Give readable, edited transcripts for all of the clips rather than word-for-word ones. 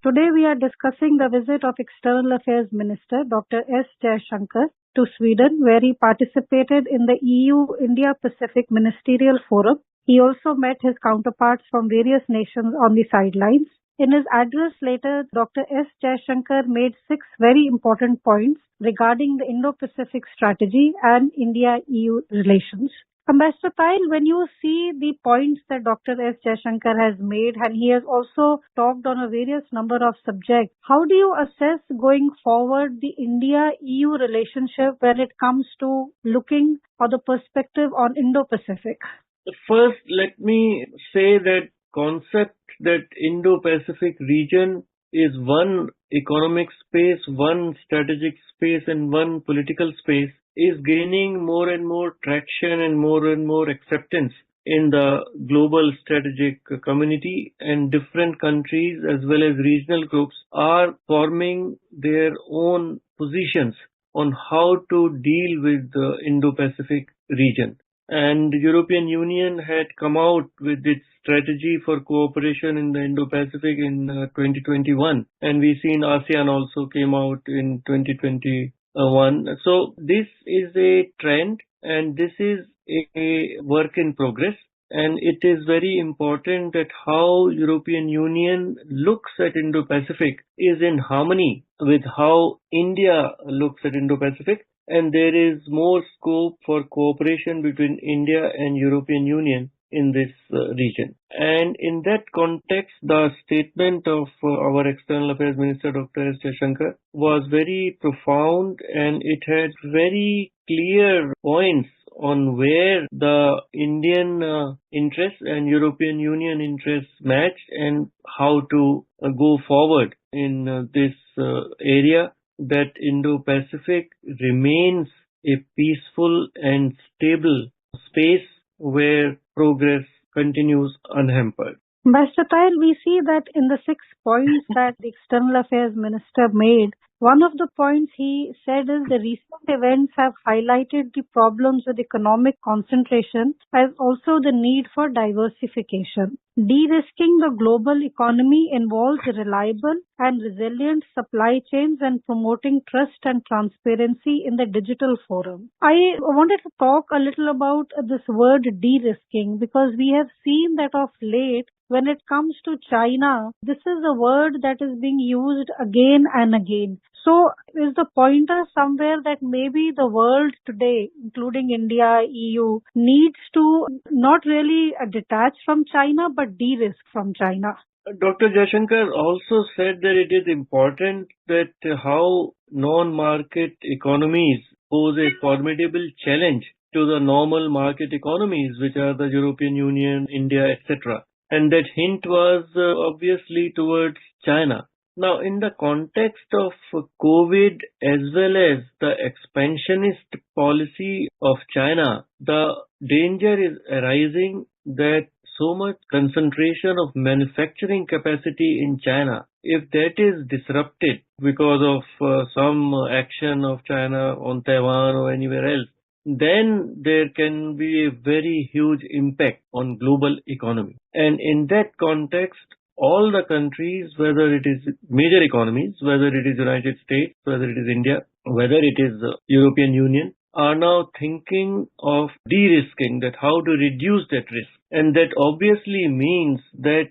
Today we are discussing the visit of External Affairs Minister Dr. S. Jaishankar to Sweden, where he participated in the EU-India-Pacific Ministerial Forum. He also met his counterparts from various nations on the sidelines. In his address later, Dr. S. Jaishankar made 6 very important points regarding the Indo-Pacific strategy and India-EU relations. Ambassador Pyle, when you see the points that Dr. S. Jaishankar has made, and he has also talked on a various number of subjects, how do you assess going forward the India-EU relationship when it comes to looking for the perspective on Indo-Pacific? First, let me say that concept that Indo-Pacific region is one economic space, one strategic space, and one political space is gaining more and more traction and more acceptance in the global strategic community, and different countries as well as regional groups are forming their own positions on how to deal with the Indo-Pacific region. And the European Union had come out with its strategy for cooperation in the Indo-Pacific in 2021, and we've seen ASEAN also came out in 2021. So this is a trend, and this is a work in progress, and it is very important that how European Union looks at Indo-Pacific is in harmony with how India looks at Indo-Pacific. And there is more scope for cooperation between India and European Union in this region. And in that context, the statement of our External Affairs Minister, Dr. S. Jaishankar, was very profound, and it had very clear points on where the Indian interests and European Union interests match and how to go forward in this area, that Indo-Pacific remains a peaceful and stable space where progress continues unhampered. Ambassador Pyle, we see that in the 6 points that the External Affairs Minister made, one of the points he said is the recent events have highlighted the problems with economic concentration as also the need for diversification. De-risking the global economy involves reliable and resilient supply chains and promoting trust and transparency in the digital forum. I wanted to talk a little about this word de-risking, because we have seen that of late, when it comes to China, this is a word that is being used again and again. So is the pointer somewhere that maybe the world today, including India, EU, needs to not really detach from China but de-risk from China? Dr. Jaishankar also said that it is important that how non-market economies pose a formidable challenge to the normal market economies, which are the European Union, India, etc. And that hint was obviously towards China. Now, in the context of COVID as well as the expansionist policy of China, the danger is arising that so much concentration of manufacturing capacity in China, if that is disrupted because of some action of China on Taiwan or anywhere else, then there can be a very huge impact on global economy. And in that context, all the countries, whether it is major economies, whether it is United States, whether it is India, whether it is European Union, are now thinking of de-risking, that how to reduce that risk. And that obviously means that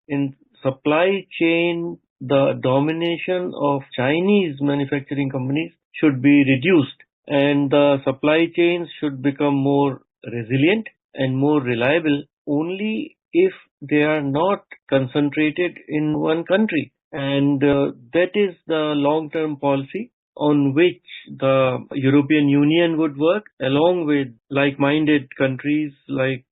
in supply chain, the domination of Chinese manufacturing companies should be reduced, and the supply chains should become more resilient and more reliable only if they are not concentrated in one country. And that is the long-term policy on which the European Union would work along with like-minded countries like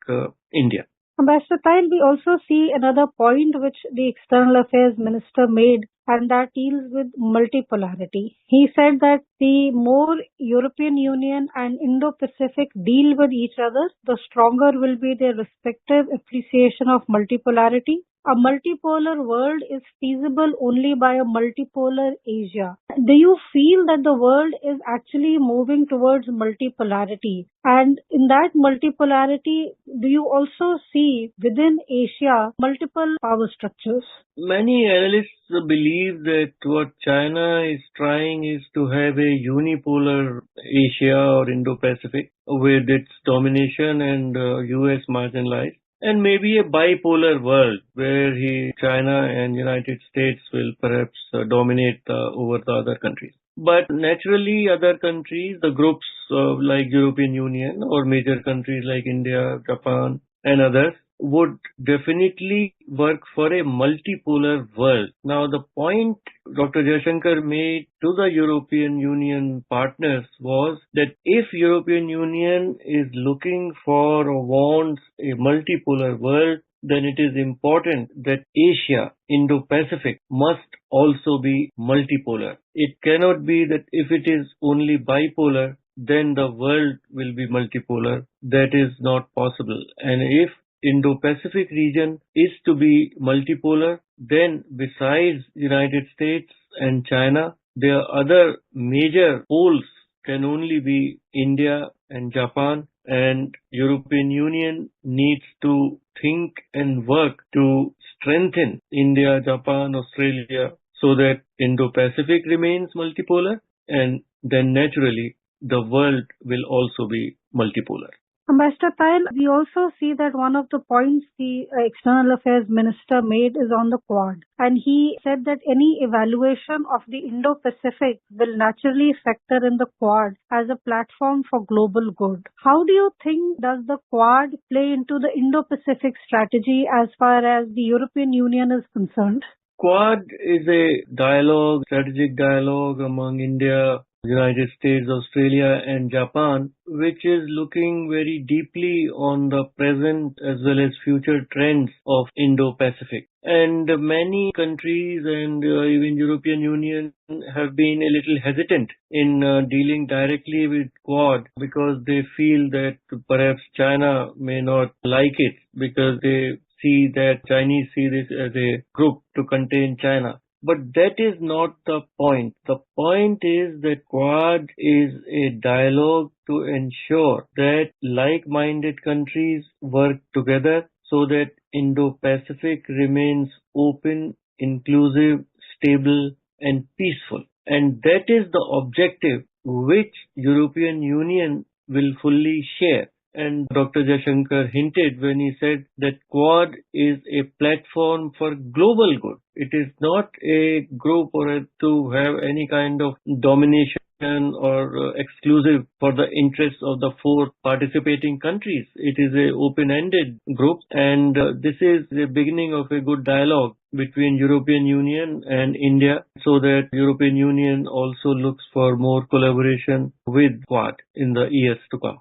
India. Ambassador Pyle, we also see another point which the External Affairs Minister made, and that deals with multipolarity. He said that the more European Union and Indo-Pacific deal with each other, the stronger will be their respective appreciation of multipolarity. a multipolar world is feasible only by a multipolar Asia. Do you feel that the world is actually moving towards multipolarity? And in that multipolarity, do you also see within Asia multiple power structures? Many analysts believe that what China is trying is to have a unipolar Asia or Indo-Pacific with its domination and US marginalized, and maybe a bipolar world where China and United States will perhaps dominate over the other countries. But naturally, other countries, the groups like European Union or major countries like India, Japan, and others would definitely work for a multipolar world. Now, the point Dr. Jaishankar made to the European Union partners was that if European Union is looking for or wants a multipolar world, then it is important that Asia, Indo-Pacific must also be multipolar. It cannot be that if it is only bipolar, then the world will be multipolar. That is not possible. And if Indo-Pacific region is to be multipolar, then besides United States and China, there are other major poles can only be India and Japan, and European Union needs to think and work to strengthen India, Japan, Australia so that Indo-Pacific remains multipolar, and then naturally the world will also be multipolar. Ambassador Payal, we also see that one of the points the External Affairs Minister made is on the Quad. And he said that any evaluation of the Indo-Pacific will naturally factor in the Quad as a platform for global good. How do you think does the Quad play into the Indo-Pacific strategy as far as the European Union is concerned? Quad is a dialogue, strategic dialogue among India, United States, Australia, and Japan, which is looking very deeply on the present as well as future trends of Indo-Pacific. And many countries and even European Union have been a little hesitant in dealing directly with Quad because they feel that perhaps China may not like it because they see that Chinese see this as a group to contain China. But that is not the point. The point is that Quad is a dialogue to ensure that like-minded countries work together so that Indo-Pacific remains open, inclusive, stable, and peaceful. And that is the objective which European Union will fully share. And Dr. Jaishankar hinted when he said that Quad is a platform for global good. It is not a group or to have any kind of domination or exclusive for the interests of the four participating countries. It is a open-ended group, and this is the beginning of a good dialogue between European Union and India so that European Union also looks for more collaboration with Quad in the years to come.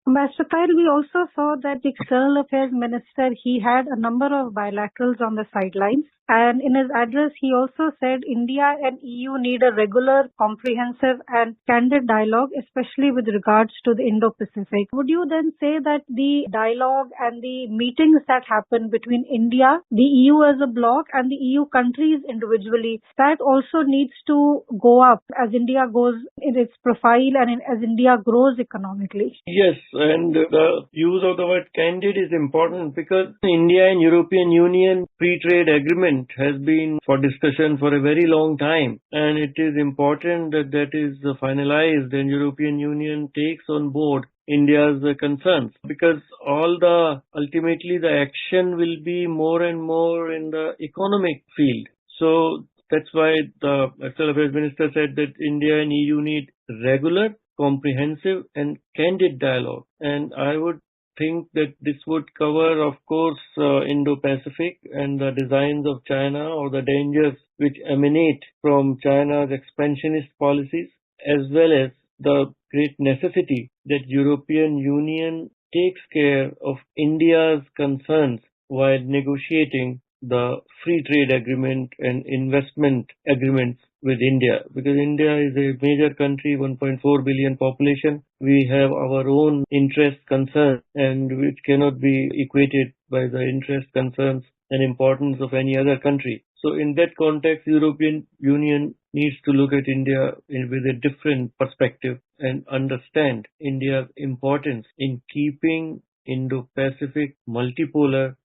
Ambassador Payal, we also saw that the External Affairs Minister, he had a number of bilaterals on the sidelines. And in his address, he also said India and EU need a regular, comprehensive and candid dialogue, especially with regards to the Indo-Pacific. Would you then say that the dialogue and the meetings that happen between India, the EU as a bloc and the EU countries individually, that also needs to go up as India goes in its profile and as India grows economically? Yes, and the use of the word candid is important because India and European Union free trade agreement has been for discussion for a very long time, and it is important that that is finalized and European Union takes on board India's concerns because ultimately the action will be more and more in the economic field. So that's why the External Affairs Minister said that India and EU need regular, comprehensive and candid dialogue. And I would think that this would cover, of course, Indo-Pacific and the designs of China or the dangers which emanate from China's expansionist policies, as well as the great necessity that European Union takes care of India's concerns while negotiating the free trade agreement and investment agreements with India, because India is a major country, 1.4 billion population. We have our own interest concerns, and which cannot be equated by the interest concerns and importance of any other country. So in that context, European Union needs to look at India with a different perspective and understand India's importance in keeping Indo-Pacific multipolar.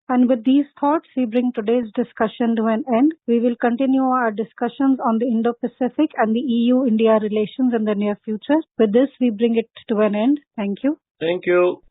And with these thoughts, we bring today's discussion to an end. We will continue our discussions on the Indo-Pacific and the EU-India relations in the near future. With this, we bring it to an end. Thank you. Thank you.